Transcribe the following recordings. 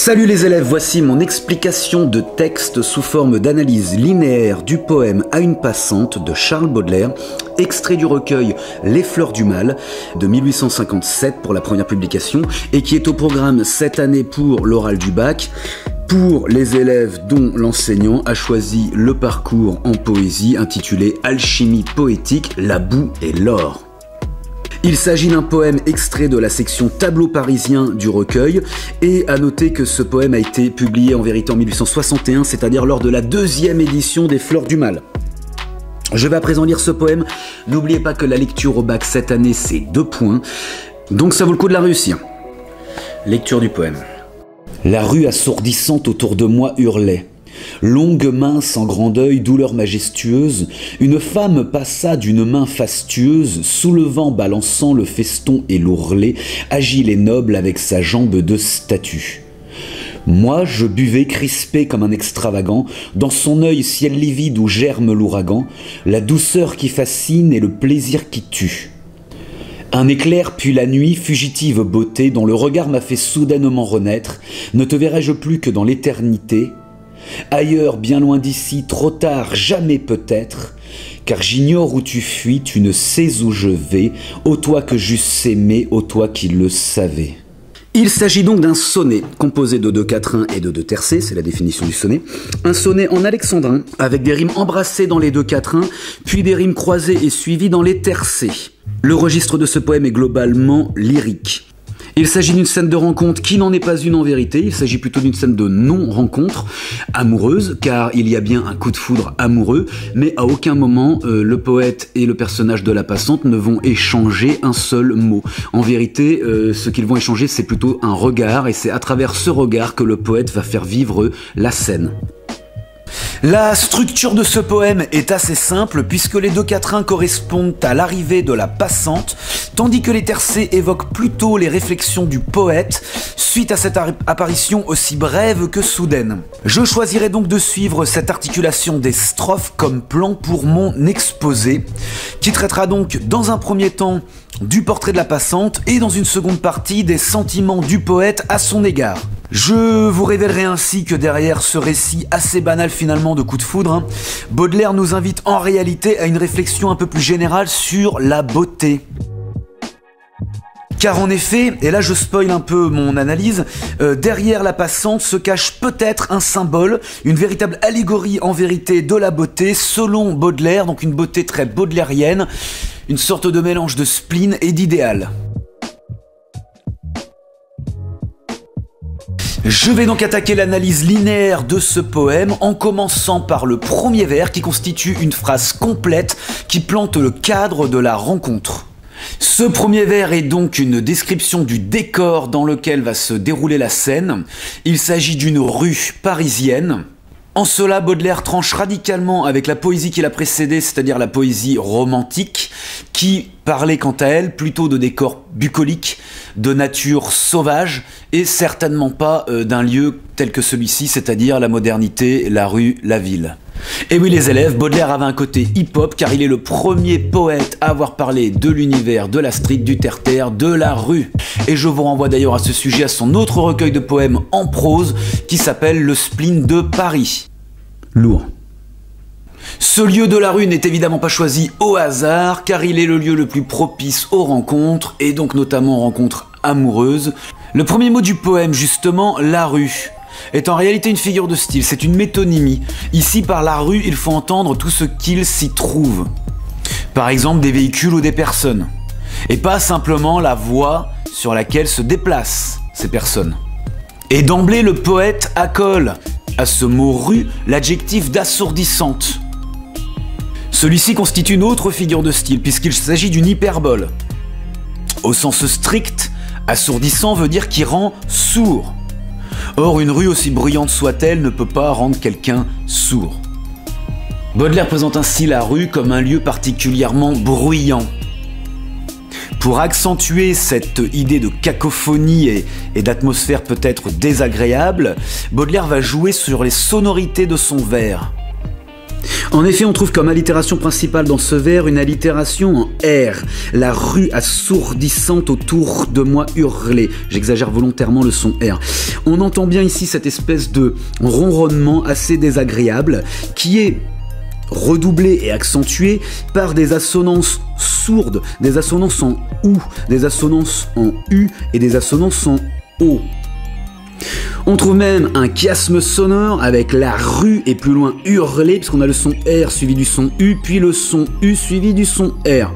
Salut les élèves, voici mon explication de texte sous forme d'analyse linéaire du poème À une passante de Charles Baudelaire, extrait du recueil Les Fleurs du Mal de 1857 pour la première publication et qui est au programme cette année pour l'oral du bac pour les élèves dont l'enseignant a choisi le parcours en poésie intitulé Alchimie poétique, la boue et l'or. Il s'agit d'un poème extrait de la section Tableau parisien du recueil et à noter que ce poème a été publié en vérité en 1861, c'est-à-dire lors de la deuxième édition des Fleurs du Mal. Je vais à présent lire ce poème. N'oubliez pas que la lecture au bac cette année c'est 2 points, donc ça vaut le coup de la réussir. Lecture du poème. La rue assourdissante autour de moi hurlait. Longue, mince, en grand deuil, douleur majestueuse, une femme passa d'une main fastueuse, soulevant, balançant le feston et l'ourlet, agile et noble avec sa jambe de statue. Moi, je buvais crispé comme un extravagant, dans son œil ciel livide où germe l'ouragan, la douceur qui fascine et le plaisir qui tue. Un éclair puis la nuit, fugitive beauté, dont le regard m'a fait soudainement renaître, ne te verrai-je plus que dans l'éternité? Ailleurs, bien loin d'ici, trop tard, jamais peut-être, car j'ignore où tu fuis, tu ne sais où je vais, ô toi que j'eusse aimé, ô toi qui le savais. Il s'agit donc d'un sonnet composé de 2 quatrains et de 2 tercets, c'est la définition du sonnet. Un sonnet en alexandrin, avec des rimes embrassées dans les 2 quatrains, puis des rimes croisées et suivies dans les tercets. Le registre de ce poème est globalement lyrique. Il s'agit d'une scène de rencontre qui n'en est pas une en vérité, il s'agit plutôt d'une scène de non-rencontre amoureuse, car il y a bien un coup de foudre amoureux, mais à aucun moment le poète et le personnage de la passante ne vont échanger un seul mot. En vérité, ce qu'ils vont échanger, c'est plutôt un regard, et c'est à travers ce regard que le poète va faire vivre la scène. La structure de ce poème est assez simple puisque les 2 quatrains correspondent à l'arrivée de la passante, tandis que les tercets évoquent plutôt les réflexions du poète suite à cette apparition aussi brève que soudaine. Je choisirai donc de suivre cette articulation des strophes comme plan pour mon exposé, qui traitera donc dans un premier temps du portrait de la passante et dans une seconde partie des sentiments du poète à son égard. Je vous révélerai ainsi que derrière ce récit assez banal finalement de coup de foudre, Baudelaire nous invite en réalité à une réflexion un peu plus générale sur la beauté. Car en effet, et là je spoil un peu mon analyse, derrière la passante se cache peut-être un symbole, une véritable allégorie en vérité de la beauté selon Baudelaire, donc une beauté très baudelairienne, une sorte de mélange de spleen et d'idéal. Je vais donc attaquer l'analyse linéaire de ce poème en commençant par le premier vers qui constitue une phrase complète qui plante le cadre de la rencontre. Ce premier vers est donc une description du décor dans lequel va se dérouler la scène. Il s'agit d'une rue parisienne. En cela, Baudelaire tranche radicalement avec la poésie qui l'a précédée, c'est-à-dire la poésie romantique, qui parlait quant à elle plutôt de décors bucoliques, de nature sauvage, et certainement pas d'un lieu tel que celui-ci, c'est-à-dire la modernité, la rue, la ville. Et oui les élèves, Baudelaire avait un côté hip-hop car il est le premier poète à avoir parlé de l'univers, de la street, du terre-terre, de la rue. Et je vous renvoie d'ailleurs à ce sujet à son autre recueil de poèmes en prose qui s'appelle Le spleen de Paris. Lourd. Ce lieu de la rue n'est évidemment pas choisi au hasard car il est le lieu le plus propice aux rencontres et donc notamment aux rencontres amoureuses. Le premier mot du poème justement, la rue, est en réalité une figure de style, c'est une métonymie. Ici, par la rue, il faut entendre tout ce qu'il s'y trouve. Par exemple, des véhicules ou des personnes. Et pas simplement la voie sur laquelle se déplacent ces personnes. Et d'emblée, le poète accole à ce mot rue l'adjectif d'assourdissante. Celui-ci constitue une autre figure de style, puisqu'il s'agit d'une hyperbole. Au sens strict, assourdissant veut dire qui rend sourd. Or, une rue aussi bruyante soit-elle ne peut pas rendre quelqu'un sourd. Baudelaire présente ainsi la rue comme un lieu particulièrement bruyant. Pour accentuer cette idée de cacophonie et d'atmosphère peut-être désagréable, Baudelaire va jouer sur les sonorités de son vers. En effet, on trouve comme allitération principale dans ce vers une allitération en R. La rue assourdissante autour de moi hurlait. J'exagère volontairement le son R. On entend bien ici cette espèce de ronronnement assez désagréable qui est redoublé et accentué par des assonances sourdes, des assonances en OU, des assonances en U et des assonances en O. On trouve même un chiasme sonore avec la rue et plus loin hurler, puisqu'on a le son R suivi du son U, puis le son U suivi du son R.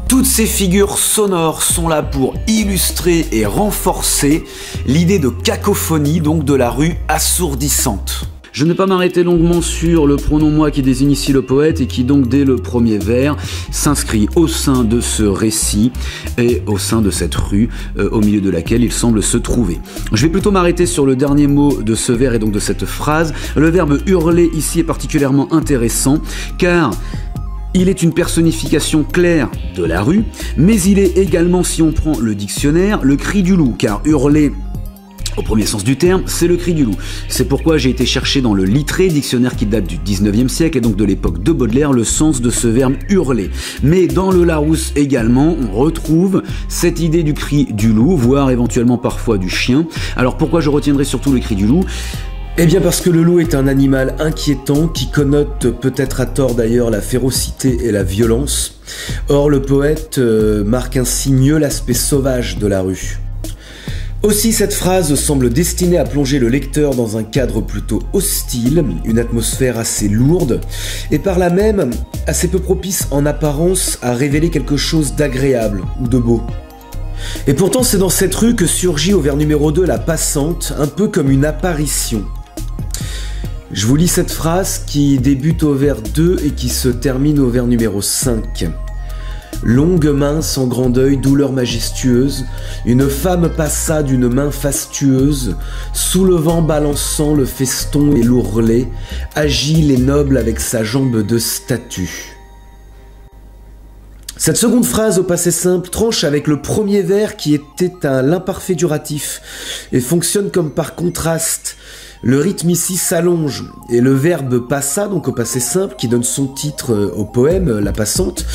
Toutes ces figures sonores sont là pour illustrer et renforcer l'idée de cacophonie, donc de la rue assourdissante. Je ne vais pas m'arrêter longuement sur le pronom moi qui désigne ici le poète et qui donc dès le premier vers s'inscrit au sein de ce récit et au sein de cette rue au milieu de laquelle il semble se trouver. Je vais plutôt m'arrêter sur le dernier mot de ce vers et donc de cette phrase. Le verbe hurler ici est particulièrement intéressant car il est une personnification claire de la rue, mais il est également, si on prend le dictionnaire, le cri du loup, car hurler au premier sens du terme, c'est le cri du loup. C'est pourquoi j'ai été chercher dans le Littré, dictionnaire qui date du 19e siècle et donc de l'époque de Baudelaire, le sens de ce verbe hurler. Mais dans le Larousse également, on retrouve cette idée du cri du loup, voire éventuellement parfois du chien. Alors pourquoi je retiendrai surtout le cri du loup ? Eh bien parce que le loup est un animal inquiétant qui connote peut-être à tort d'ailleurs la férocité et la violence. Or le poète marque ainsi mieux l'aspect sauvage de la rue. Aussi, cette phrase semble destinée à plonger le lecteur dans un cadre plutôt hostile, une atmosphère assez lourde, et par là même assez peu propice en apparence à révéler quelque chose d'agréable ou de beau. Et pourtant, c'est dans cette rue que surgit au vers numéro 2 la passante, un peu comme une apparition. Je vous lis cette phrase qui débute au vers 2 et qui se termine au vers numéro 5. Longue main sans grand deuil, douleur majestueuse, une femme passa d'une main fastueuse, soulevant, balançant le feston et l'ourlet, agile et noble avec sa jambe de statue. Cette seconde phrase au passé simple tranche avec le premier vers qui était à l'imparfait duratif et fonctionne comme par contraste. Le rythme ici s'allonge et le verbe passa, donc au passé simple, qui donne son titre au poème, La Passante,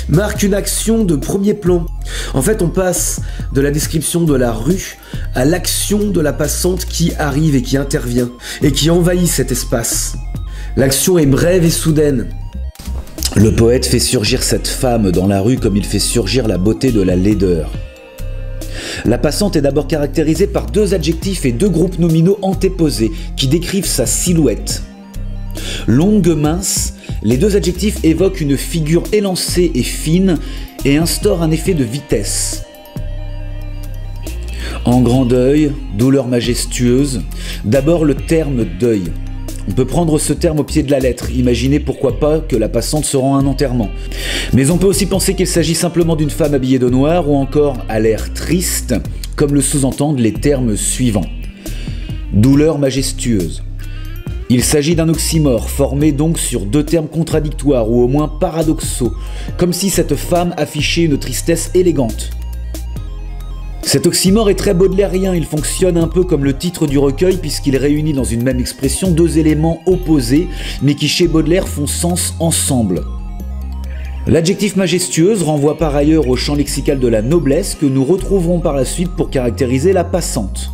marque une action de premier plan. En fait, on passe de la description de la rue à l'action de la passante qui arrive et qui intervient et qui envahit cet espace. L'action est brève et soudaine. Le poète fait surgir cette femme dans la rue comme il fait surgir la beauté de la laideur. La passante est d'abord caractérisée par deux adjectifs et deux groupes nominaux antéposés qui décrivent sa silhouette. Longue, mince, les deux adjectifs évoquent une figure élancée et fine et instaurent un effet de vitesse. En grand deuil, douleur majestueuse, d'abord le terme deuil. On peut prendre ce terme au pied de la lettre, imaginer pourquoi pas que la passante se rend à un enterrement. Mais on peut aussi penser qu'il s'agit simplement d'une femme habillée de noir ou encore à l'air triste, comme le sous-entendent les termes suivants. Douleur majestueuse. Il s'agit d'un oxymore formé donc sur deux termes contradictoires ou au moins paradoxaux, comme si cette femme affichait une tristesse élégante. Cet oxymore est très baudelairien, il fonctionne un peu comme le titre du recueil puisqu'il réunit dans une même expression deux éléments opposés mais qui chez Baudelaire font sens ensemble. L'adjectif majestueuse renvoie par ailleurs au champ lexical de la noblesse que nous retrouverons par la suite pour caractériser la passante.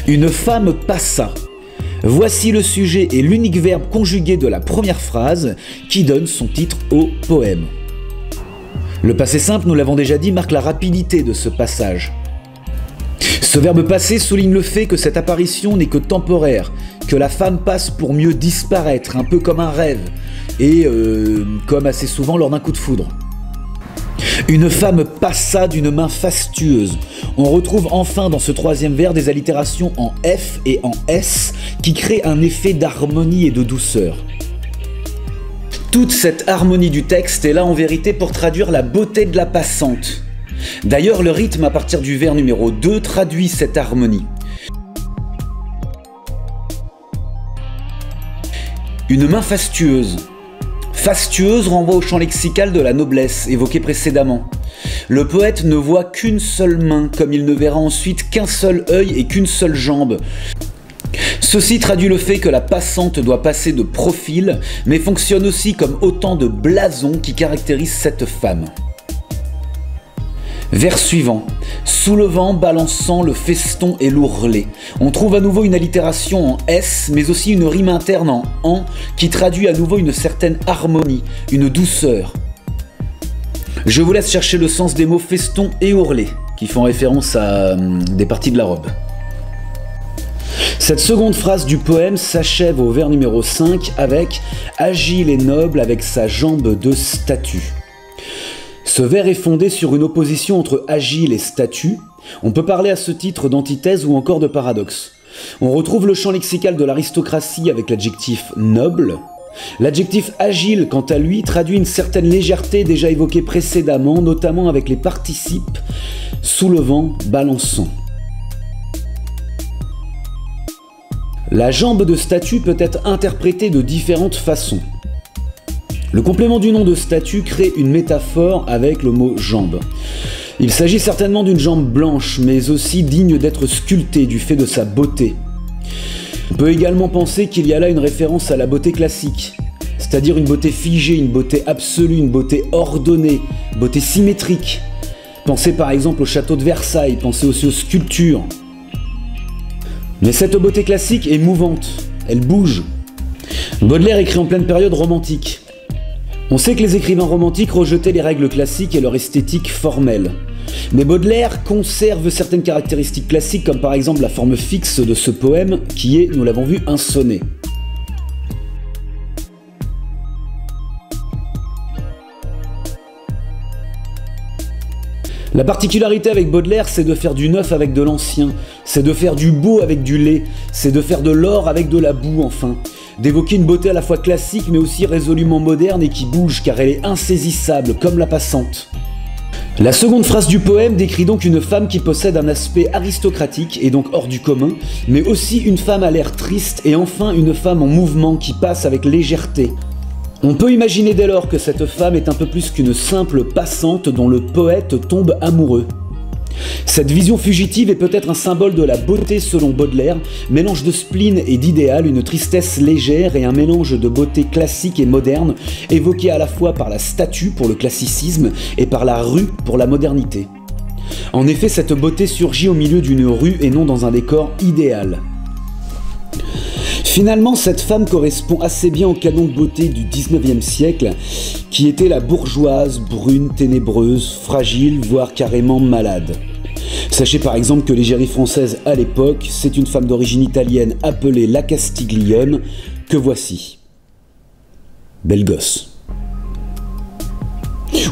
Une femme passa. Voici le sujet et l'unique verbe conjugué de la première phrase qui donne son titre au poème. Le passé simple, nous l'avons déjà dit, marque la rapidité de ce passage. Ce verbe passer souligne le fait que cette apparition n'est que temporaire, que la femme passe pour mieux disparaître, un peu comme un rêve, et comme assez souvent lors d'un coup de foudre. Une femme passa d'une main fastueuse. On retrouve enfin dans ce troisième vers des allitérations en F et en S qui créent un effet d'harmonie et de douceur. Toute cette harmonie du texte est là en vérité pour traduire la beauté de la passante. D'ailleurs, le rythme à partir du vers numéro 2 traduit cette harmonie. Une main fastueuse. Fastueuse renvoie au champ lexical de la noblesse évoqué précédemment. Le poète ne voit qu'une seule main, comme il ne verra ensuite qu'un seul œil et qu'une seule jambe. Ceci traduit le fait que la passante doit passer de profil, mais fonctionne aussi comme autant de blasons qui caractérisent cette femme. Vers suivant. Sous le vent, balançant le feston et l'ourlet. On trouve à nouveau une allitération en S, mais aussi une rime interne en an, qui traduit à nouveau une certaine harmonie, une douceur. Je vous laisse chercher le sens des mots feston et ourlet, qui font référence à des parties de la robe. Cette seconde phrase du poème s'achève au vers numéro 5 avec « Agile et noble avec sa jambe de statue ». Ce vers est fondé sur une opposition entre agile et statue. On peut parler à ce titre d'antithèse ou encore de paradoxe. On retrouve le champ lexical de l'aristocratie avec l'adjectif noble. L'adjectif agile, quant à lui, traduit une certaine légèreté déjà évoquée précédemment, notamment avec les participes soulevant, balançant. La jambe de statue peut être interprétée de différentes façons. Le complément du nom de statue crée une métaphore avec le mot jambe. Il s'agit certainement d'une jambe blanche, mais aussi digne d'être sculptée du fait de sa beauté. On peut également penser qu'il y a là une référence à la beauté classique, c'est-à-dire une beauté figée, une beauté absolue, une beauté ordonnée, beauté symétrique. Pensez par exemple au château de Versailles, pensez aussi aux sculptures. Mais cette beauté classique est mouvante, elle bouge. Baudelaire écrit en pleine période romantique. On sait que les écrivains romantiques rejetaient les règles classiques et leur esthétique formelle. Mais Baudelaire conserve certaines caractéristiques classiques, comme par exemple la forme fixe de ce poème, qui est, nous l'avons vu, un sonnet. La particularité avec Baudelaire, c'est de faire du neuf avec de l'ancien, c'est de faire du beau avec du laid, c'est de faire de l'or avec de la boue, enfin. D'évoquer une beauté à la fois classique mais aussi résolument moderne et qui bouge car elle est insaisissable comme la passante. La seconde phrase du poème décrit donc une femme qui possède un aspect aristocratique et donc hors du commun, mais aussi une femme à l'air triste et enfin une femme en mouvement qui passe avec légèreté. On peut imaginer dès lors que cette femme est un peu plus qu'une simple passante dont le poète tombe amoureux. Cette vision fugitive est peut-être un symbole de la beauté selon Baudelaire, mélange de spleen et d'idéal, une tristesse légère et un mélange de beauté classique et moderne, évoqué à la fois par la statue pour le classicisme et par la rue pour la modernité. En effet, cette beauté surgit au milieu d'une rue et non dans un décor idéal. Finalement, cette femme correspond assez bien au canon de beauté du 19e siècle, qui était la bourgeoise, brune, ténébreuse, fragile, voire carrément malade. Sachez par exemple que l'égérie française à l'époque, c'est une femme d'origine italienne appelée la Castiglione, que voici. Belle gosse.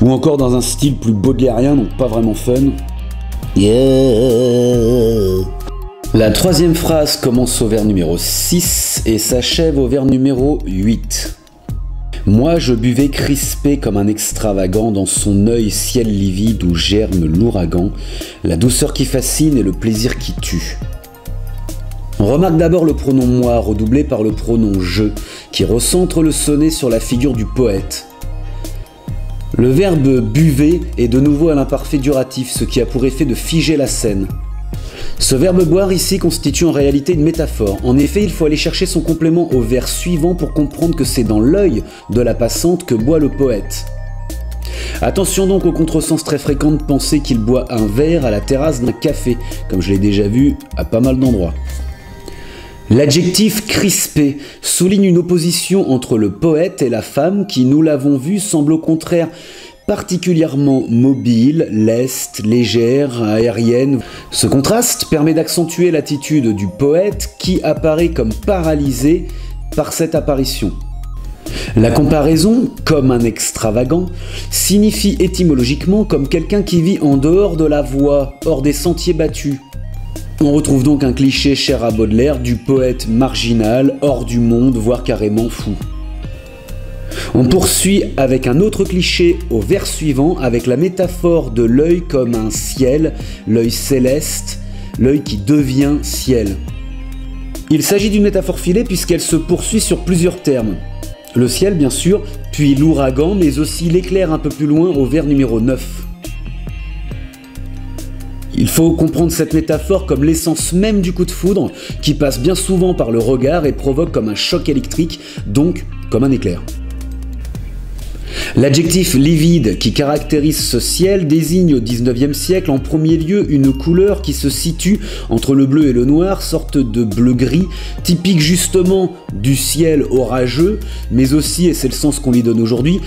Ou encore dans un style plus baudelairien, donc pas vraiment fun. Yeah. La troisième phrase commence au vers numéro 6 et s'achève au vers numéro 8. Moi je buvais crispé comme un extravagant dans son œil ciel livide où germe l'ouragan, la douceur qui fascine et le plaisir qui tue. On remarque d'abord le pronom moi redoublé par le pronom je qui recentre le sonnet sur la figure du poète. Le verbe buvez est de nouveau à l'imparfait duratif, ce qui a pour effet de figer la scène. Ce verbe boire ici constitue en réalité une métaphore. En effet, il faut aller chercher son complément au vers suivant pour comprendre que c'est dans l'œil de la passante que boit le poète. Attention donc au contresens très fréquent de penser qu'il boit un verre à la terrasse d'un café, comme je l'ai déjà vu à pas mal d'endroits. L'adjectif crispé souligne une opposition entre le poète et la femme qui, nous l'avons vu, semble au contraire particulièrement mobile, leste, légère, aérienne. Ce contraste permet d'accentuer l'attitude du poète qui apparaît comme paralysé par cette apparition. La comparaison, comme un extravagant, signifie étymologiquement comme quelqu'un qui vit en dehors de la voie, hors des sentiers battus. On retrouve donc un cliché cher à Baudelaire du poète marginal, hors du monde, voire carrément fou. On poursuit avec un autre cliché au vers suivant, avec la métaphore de l'œil comme un ciel, l'œil céleste, l'œil qui devient ciel. Il s'agit d'une métaphore filée puisqu'elle se poursuit sur plusieurs termes. Le ciel bien sûr, puis l'ouragan, mais aussi l'éclair un peu plus loin au vers numéro 9. Il faut comprendre cette métaphore comme l'essence même du coup de foudre, qui passe bien souvent par le regard et provoque comme un choc électrique, donc comme un éclair. L'adjectif livide qui caractérise ce ciel désigne au XIXe siècle en premier lieu une couleur qui se situe entre le bleu et le noir, sorte de bleu-gris, typique justement du ciel orageux, mais aussi, et c'est le sens qu'on lui donne aujourd'hui,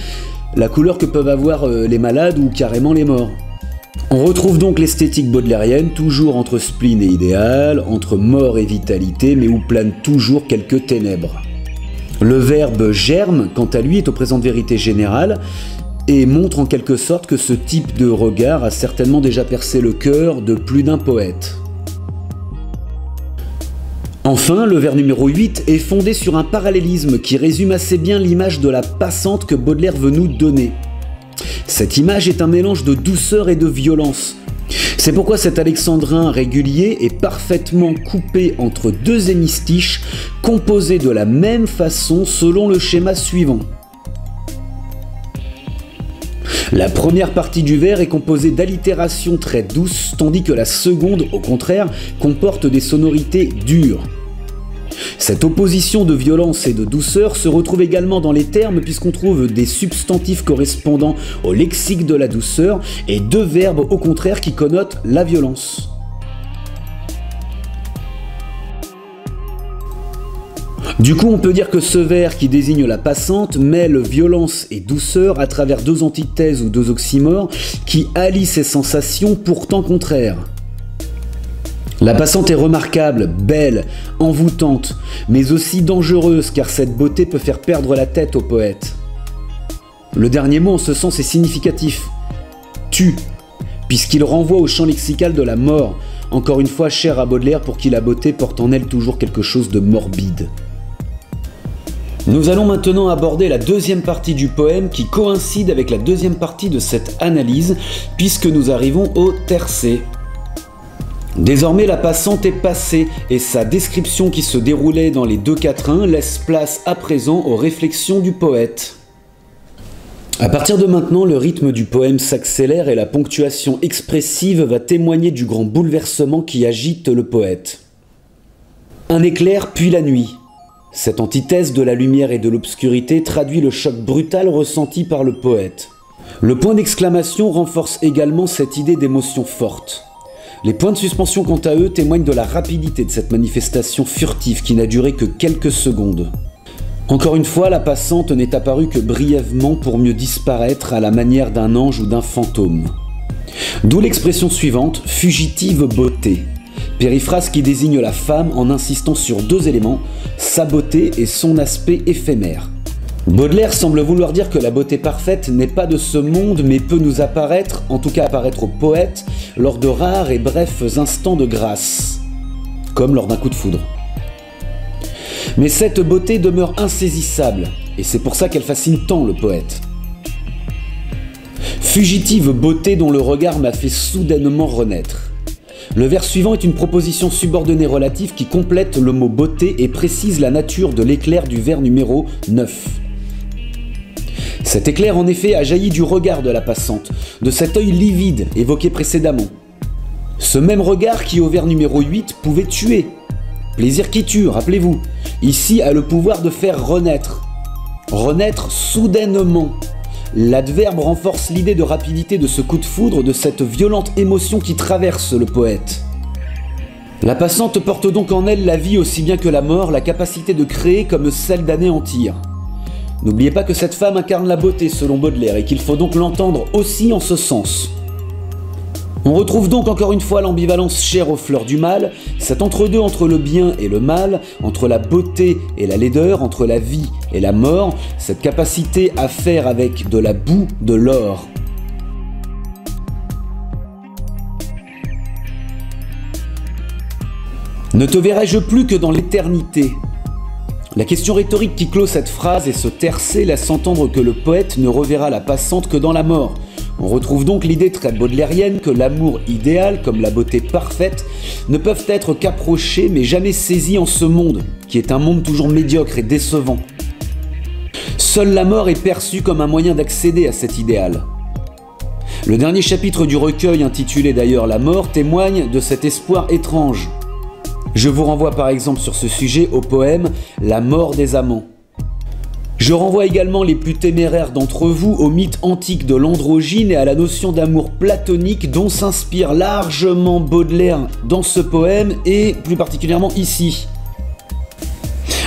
la couleur que peuvent avoir les malades ou carrément les morts. On retrouve donc l'esthétique baudelairienne, toujours entre spleen et idéal, entre mort et vitalité, mais où planent toujours quelques ténèbres. Le verbe germe, quant à lui, est au présent de vérité générale et montre en quelque sorte que ce type de regard a certainement déjà percé le cœur de plus d'un poète. Enfin, le vers numéro 8 est fondé sur un parallélisme qui résume assez bien l'image de la passante que Baudelaire veut nous donner. Cette image est un mélange de douceur et de violence. C'est pourquoi cet alexandrin régulier est parfaitement coupé entre deux hémistiches composés de la même façon selon le schéma suivant. La première partie du vers est composée d'allitérations très douces, tandis que la seconde, au contraire, comporte des sonorités dures. Cette opposition de violence et de douceur se retrouve également dans les termes puisqu'on trouve des substantifs correspondant au lexique de la douceur et deux verbes au contraire qui connotent la violence. Du coup, on peut dire que ce vers qui désigne la passante mêle violence et douceur à travers deux antithèses ou deux oxymores qui allient ces sensations pourtant contraires. La passante est remarquable, belle, envoûtante, mais aussi dangereuse car cette beauté peut faire perdre la tête au poète. Le dernier mot en ce sens est significatif. Tue, puisqu'il renvoie au champ lexical de la mort, encore une fois cher à Baudelaire pour qui la beauté porte en elle toujours quelque chose de morbide. Nous allons maintenant aborder la deuxième partie du poème qui coïncide avec la deuxième partie de cette analyse, puisque nous arrivons au tercet. Désormais, la passante est passée et sa description qui se déroulait dans les deux quatrains laisse place à présent aux réflexions du poète. À partir de maintenant, le rythme du poème s'accélère et la ponctuation expressive va témoigner du grand bouleversement qui agite le poète. Un éclair puis la nuit. Cette antithèse de la lumière et de l'obscurité traduit le choc brutal ressenti par le poète. Le point d'exclamation renforce également cette idée d'émotion forte. Les points de suspension, quant à eux, témoignent de la rapidité de cette manifestation furtive qui n'a duré que quelques secondes. Encore une fois, la passante n'est apparue que brièvement pour mieux disparaître à la manière d'un ange ou d'un fantôme. D'où l'expression suivante, fugitive beauté. Périphrase qui désigne la femme en insistant sur deux éléments, sa beauté et son aspect éphémère. Baudelaire semble vouloir dire que la beauté parfaite n'est pas de ce monde mais peut nous apparaître, en tout cas apparaître au poète, lors de rares et brefs instants de grâce, comme lors d'un coup de foudre. Mais cette beauté demeure insaisissable, et c'est pour ça qu'elle fascine tant le poète. Fugitive beauté dont le regard m'a fait soudainement renaître. Le vers suivant est une proposition subordonnée relative qui complète le mot beauté et précise la nature de l'éclair du vers numéro 9. Cet éclair en effet a jailli du regard de la passante, de cet œil livide évoqué précédemment. Ce même regard qui au vers numéro 8 pouvait tuer. Plaisir qui tue, rappelez-vous, ici a le pouvoir de faire renaître. Renaître soudainement. L'adverbe renforce l'idée de rapidité de ce coup de foudre, de cette violente émotion qui traverse le poète. La passante porte donc en elle la vie aussi bien que la mort, la capacité de créer comme celle d'anéantir. N'oubliez pas que cette femme incarne la beauté selon Baudelaire et qu'il faut donc l'entendre aussi en ce sens. On retrouve donc encore une fois l'ambivalence chère aux fleurs du mal, cet entre-deux entre le bien et le mal, entre la beauté et la laideur, entre la vie et la mort, cette capacité à faire avec de la boue de l'or. Ne te verrai-je plus que dans l'éternité ? La question rhétorique qui clôt cette phrase et ce tercet laisse entendre que le poète ne reverra la passante que dans la mort. On retrouve donc l'idée très baudelairienne que l'amour idéal, comme la beauté parfaite, ne peuvent être qu'approchés mais jamais saisis en ce monde, qui est un monde toujours médiocre et décevant. Seule la mort est perçue comme un moyen d'accéder à cet idéal. Le dernier chapitre du recueil, intitulé d'ailleurs La mort, témoigne de cet espoir étrange. Je vous renvoie par exemple sur ce sujet au poème La mort des amants. Je renvoie également les plus téméraires d'entre vous au mythe antique de l'androgyne et à la notion d'amour platonique dont s'inspire largement Baudelaire dans ce poème et plus particulièrement ici.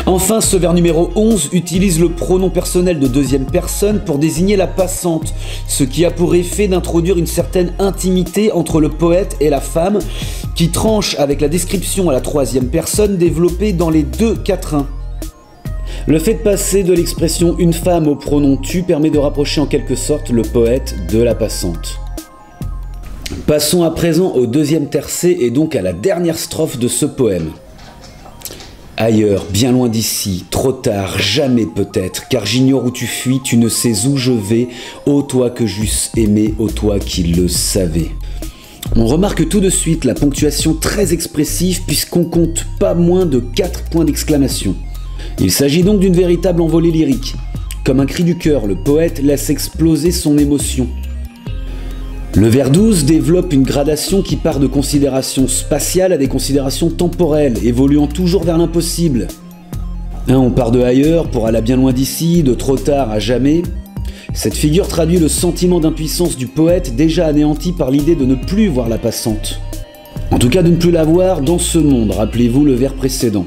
Enfin, ce vers numéro 11 utilise le pronom personnel de deuxième personne pour désigner la passante, ce qui a pour effet d'introduire une certaine intimité entre le poète et la femme, qui tranche avec la description à la troisième personne développée dans les deux quatrains. Le fait de passer de l'expression une femme au pronom tu permet de rapprocher en quelque sorte le poète de la passante. Passons à présent au deuxième tercet et donc à la dernière strophe de ce poème. Ailleurs, bien loin d'ici, trop tard, jamais peut-être, car j'ignore où tu fuis, tu ne sais où je vais, ô toi que j'eusse aimé, ô toi qui le savais. On remarque tout de suite la ponctuation très expressive puisqu'on compte pas moins de 4 points d'exclamation. Il s'agit donc d'une véritable envolée lyrique. Comme un cri du cœur, le poète laisse exploser son émotion. Le vers 12 développe une gradation qui part de considérations spatiales à des considérations temporelles, évoluant toujours vers l'impossible. On part de ailleurs pour aller bien loin d'ici, de trop tard à jamais. Cette figure traduit le sentiment d'impuissance du poète déjà anéanti par l'idée de ne plus voir la passante. En tout cas de ne plus la voir dans ce monde, rappelez-vous le vers précédent.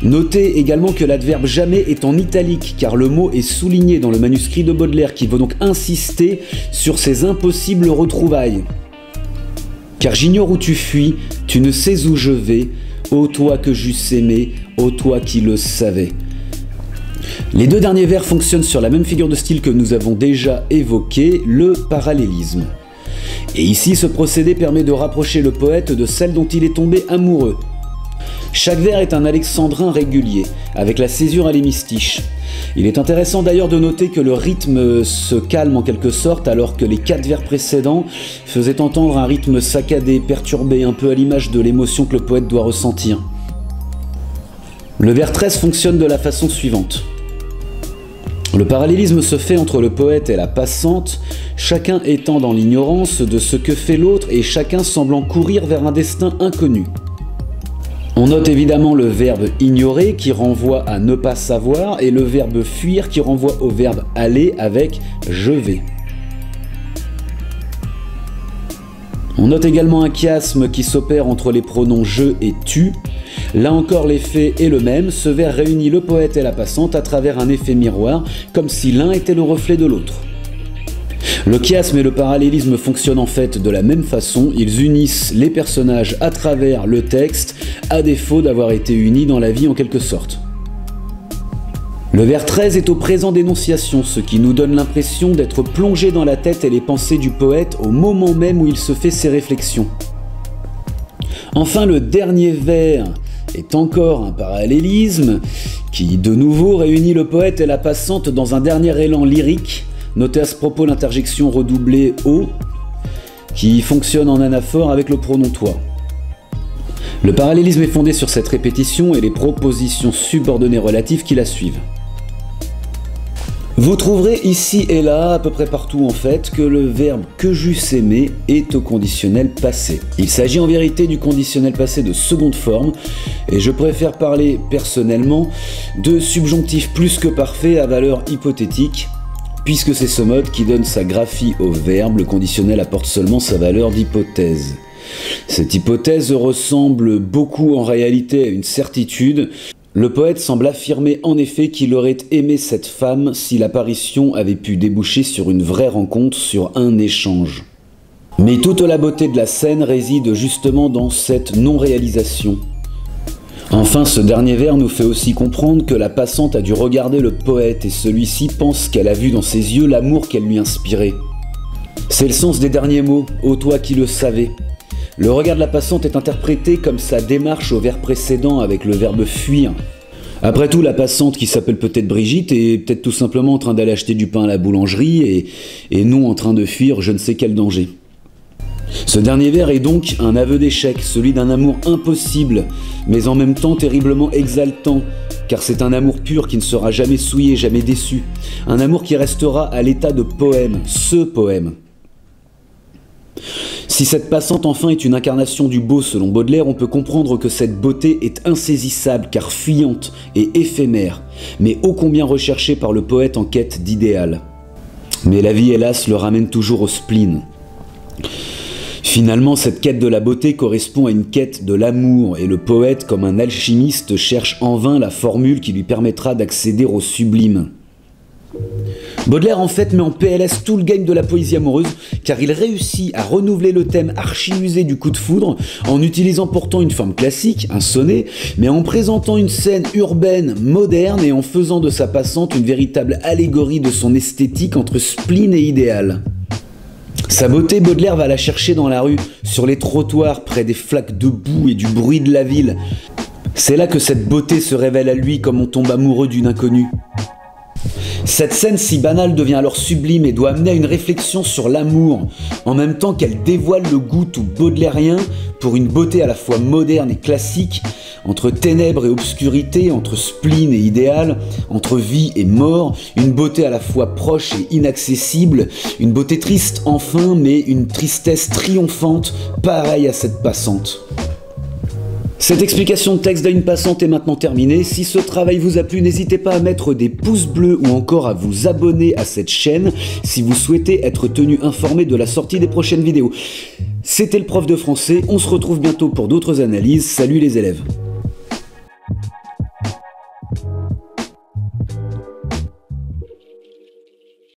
Notez également que l'adverbe jamais est en italique car le mot est souligné dans le manuscrit de Baudelaire qui veut donc insister sur ces impossibles retrouvailles. Car j'ignore où tu fuis, tu ne sais où je vais, ô toi que j'eusse aimé, ô toi qui le savais. Les deux derniers vers fonctionnent sur la même figure de style que nous avons déjà évoquée, le parallélisme. Et ici, ce procédé permet de rapprocher le poète de celle dont il est tombé amoureux. Chaque vers est un alexandrin régulier, avec la césure à l'hémistiche. Il est intéressant d'ailleurs de noter que le rythme se calme en quelque sorte, alors que les 4 vers précédents faisaient entendre un rythme saccadé, perturbé, un peu à l'image de l'émotion que le poète doit ressentir. Le vers 13 fonctionne de la façon suivante. Le parallélisme se fait entre le poète et la passante, chacun étant dans l'ignorance de ce que fait l'autre et chacun semblant courir vers un destin inconnu. On note évidemment le verbe ignorer qui renvoie à ne pas savoir et le verbe fuir qui renvoie au verbe aller avec je vais. On note également un chiasme qui s'opère entre les pronoms je et tu. Là encore l'effet est le même, ce vers réunit le poète et la passante à travers un effet miroir, comme si l'un était le reflet de l'autre. Le chiasme et le parallélisme fonctionnent en fait de la même façon, ils unissent les personnages à travers le texte, à défaut d'avoir été unis dans la vie en quelque sorte. Le vers 13 est au présent d'énonciation, ce qui nous donne l'impression d'être plongé dans la tête et les pensées du poète au moment même où il se fait ses réflexions. Enfin, le dernier vers est encore un parallélisme qui, de nouveau, réunit le poète et la passante dans un dernier élan lyrique. Notez à ce propos l'interjection redoublée « au » qui fonctionne en anaphore avec le pronom « toi ». Le parallélisme est fondé sur cette répétition et les propositions subordonnées relatives qui la suivent. Vous trouverez ici et là, à peu près partout en fait, que le verbe « que j'eusse aimé » est au conditionnel passé. Il s'agit en vérité du conditionnel passé de seconde forme, et je préfère parler personnellement de subjonctif plus que parfait à valeur hypothétique, puisque c'est ce mode qui donne sa graphie au verbe, le conditionnel apporte seulement sa valeur d'hypothèse. Cette hypothèse ressemble beaucoup en réalité à une certitude. Le poète semble affirmer en effet qu'il aurait aimé cette femme si l'apparition avait pu déboucher sur une vraie rencontre, sur un échange. Mais toute la beauté de la scène réside justement dans cette non-réalisation. Enfin, ce dernier vers nous fait aussi comprendre que la passante a dû regarder le poète et celui-ci pense qu'elle a vu dans ses yeux l'amour qu'elle lui inspirait. C'est le sens des derniers mots, ô toi qui le savais. Le regard de la passante est interprété comme sa démarche au vers précédent avec le verbe fuir. Après tout, la passante qui s'appelle peut-être Brigitte est peut-être tout simplement en train d'aller acheter du pain à la boulangerie et non en train de fuir je ne sais quel danger. Ce dernier vers est donc un aveu d'échec, celui d'un amour impossible, mais en même temps terriblement exaltant, car c'est un amour pur qui ne sera jamais souillé, jamais déçu. Un amour qui restera à l'état de poème, ce poème. Si cette passante enfin est une incarnation du beau selon Baudelaire, on peut comprendre que cette beauté est insaisissable car fuyante et éphémère, mais ô combien recherchée par le poète en quête d'idéal. Mais la vie, hélas, le ramène toujours au spleen. Finalement, cette quête de la beauté correspond à une quête de l'amour, et le poète, comme un alchimiste, cherche en vain la formule qui lui permettra d'accéder au sublime. Baudelaire en fait met en PLS tout le game de la poésie amoureuse, car il réussit à renouveler le thème archi-usé du coup de foudre, en utilisant pourtant une forme classique, un sonnet, mais en présentant une scène urbaine, moderne, et en faisant de sa passante une véritable allégorie de son esthétique entre spleen et idéal. Sa beauté, Baudelaire va la chercher dans la rue, sur les trottoirs, près des flaques de boue et du bruit de la ville. C'est là que cette beauté se révèle à lui comme on tombe amoureux d'une inconnue. Cette scène si banale devient alors sublime et doit amener à une réflexion sur l'amour, en même temps qu'elle dévoile le goût tout baudelairien pour une beauté à la fois moderne et classique, entre ténèbres et obscurité, entre spleen et idéal, entre vie et mort, une beauté à la fois proche et inaccessible, une beauté triste enfin, mais une tristesse triomphante, pareille à cette passante. Cette explication de texte d'À une passante est maintenant terminée. Si ce travail vous a plu, n'hésitez pas à mettre des pouces bleus ou encore à vous abonner à cette chaîne si vous souhaitez être tenu informé de la sortie des prochaines vidéos. C'était le prof de français, on se retrouve bientôt pour d'autres analyses. Salut les élèves!